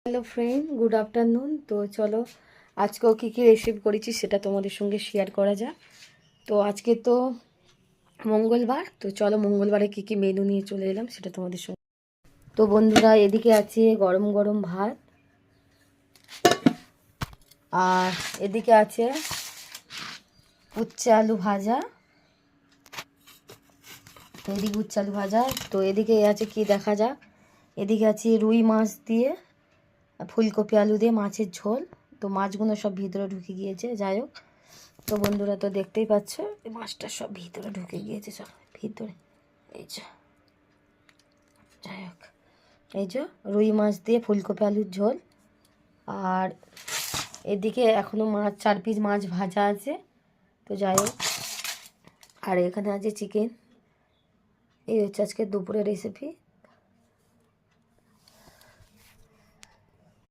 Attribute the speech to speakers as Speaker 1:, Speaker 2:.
Speaker 1: Hello friend, good afternoon. তো চলো আজকেও কী কী রেসিপি করেছি সেটা তোমাদের সঙ্গে শেয়ার করা যাক। তো আজকে তো মঙ্গলবার, তো চলো মঙ্গলবারে কী কী মেনু নিয়ে চলে এলাম সেটা তোমাদের সঙ্গে। তো বন্ধুরা, এদিকে আছে গরম গরম ভাত, আর এদিকে আছে উচ্ছে আলু ভাজা, এদিকে উচ্ছে আলু ভাজা। তো এদিকে আছে কি দেখা যাক, এদিকে আছে রুই মাছ দিয়ে ফুলকপি আলু দিয়ে মাছের ঝোল। তো মাছগুলো সব ভিতরে ঢুকে গিয়েছে, যাই হোক। তো বন্ধুরা, তো দেখতেই পাচ্ছ এই মাছটা সব ভিতরে ঢুকে গিয়েছে, সব ভিতরে। এই যে, যাই হোক, এই যে রুই মাছ দিয়ে ফুলকপি আলুর ঝোল। আর এদিকে এখনও মাছ 4 পিস মাছ ভাজা আছে, তো যাই হোক। আর এখানে আছে চিকেন। এই হচ্ছে আজকে দুপুরের রেসিপি।